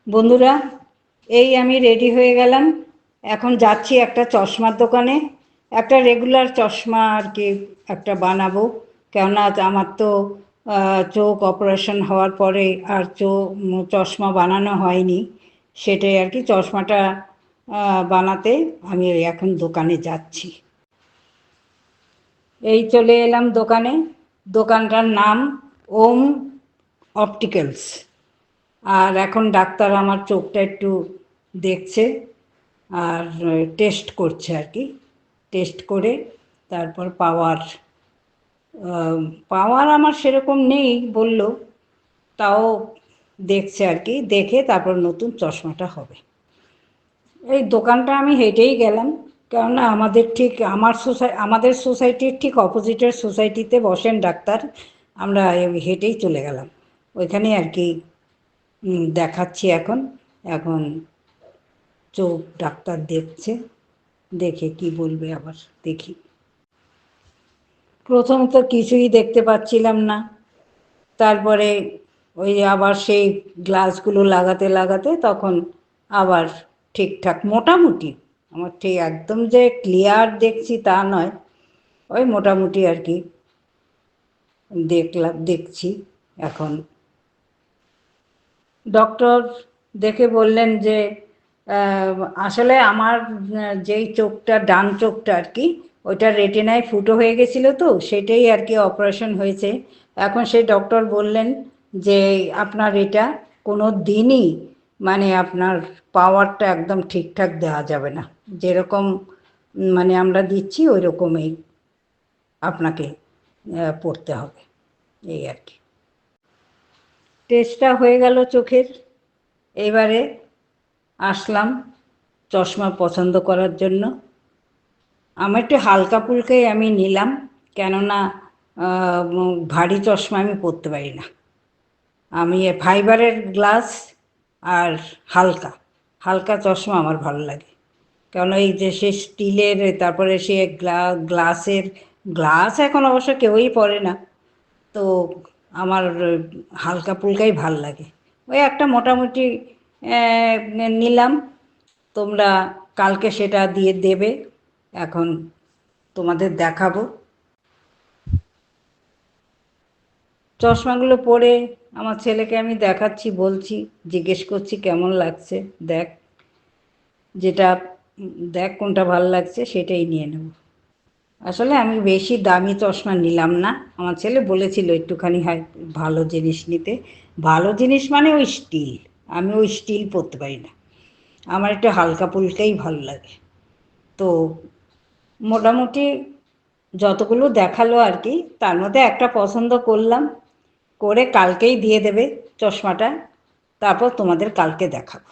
বন্ধুরা, এই আমি রেডি হয়ে গেলাম। এখন যাচ্ছি একটা চশমার দোকানে, একটা রেগুলার চশমা আর কি একটা বানাবো। কেননা আমার তো চোখ অপারেশন হওয়ার পরে আর চশমা বানানো হয়নি, সেটাই আর কি। চশমাটা বানাতে আমি এখন দোকানে যাচ্ছি। এই চলে এলাম দোকানে। দোকানটার নাম ওম অপটিক্যালস। আর এখন ডাক্তার আমার চোখটা একটু দেখছে আর টেস্ট করছে আর কি। টেস্ট করে তারপর পাওয়ার আমার সেরকম নেই বলল, তাও দেখছে আর কি। দেখে তারপর নতুন চশমাটা হবে। এই দোকানটা আমি হেঁটেই গেলাম, কেননা আমাদের সোসাইটির ঠিক অপোজিটের সোসাইটিতে বসেন ডাক্তার। আমরা হেঁটেই চলে গেলাম ওইখানে আর কি। দেখাচ্ছি এখন। এখন চোখ ডাক্তার দেখছে, দেখে কি বলবে আবার দেখি। প্রথম তো কিছুই দেখতে পাচ্ছিলাম না, তারপরে ওই আবার সেই গ্লাসগুলো লাগাতে লাগাতে তখন আবার ঠিকঠাক মোটামুটি, আমার ঠিক একদম যে ক্লিয়ার দেখছি তা নয়, ওই মোটামুটি আর কি দেখছি এখন। ডক্টর দেখে বললেন যে আসলে আমার যেই চোখটা, ডান চোখটা আর কি, ওইটা রেটিনায় ফুটো হয়ে গেছিলো, তো সেটাই আর কি অপারেশন হয়েছে। এখন সেই ডক্টর বললেন যে আপনার এটা কোনো দিনই মানে আপনার পাওয়ারটা একদম ঠিকঠাক দেওয়া যাবে না, যেরকম মানে আমরা দিচ্ছি ওই রকমই আপনাকে পড়তে হবে, এই আর কি। টেস্টটা হয়ে গেল চোখের। এবারে আসলাম চশমা পছন্দ করার জন্য। আমার একটু হালকা ফুলকাই আমি নিলাম, কেননা ভারী চশমা আমি পরতে পারি না। আমি ফাইবারের গ্লাস আর হালকা হালকা চশমা আমার ভালো লাগে। কেন এই যে সে স্টিলের, তারপরে সে গ্লাসের গ্লাস এখন অবশ্য কেউই পরে না, তো আমার হালকা ফুলকাই ভাল লাগে। ওই একটা মোটামুটি নিলাম। তোমরা কালকে সেটা দিয়ে দেবে। এখন তোমাদের দেখাবো চশমাগুলো পরে। আমার ছেলেকে আমি দেখাচ্ছি, বলছি, জিজ্ঞেস করছি কেমন লাগছে, দেখ, যেটা দেখ কোনটা ভালো লাগছে সেটাই নিয়ে নেব। আসলে আমি বেশি দামি চশমা নিলাম না, আমার ছেলে বলেছিল একটুখানি হয় ভালো জিনিস নিতে। ভালো জিনিস মানে ওই স্টিল, আমি ওই স্টিল পরতে পারি না, আমার একটু হালকা ফুলকাই ভালো লাগে। তো মোটামুটি যতগুলো দেখালো আর কি, তার মধ্যে একটা পছন্দ করলাম, করে কালকেই দিয়ে দেবে চশমাটা। তারপর তোমাদের কালকে দেখাবো।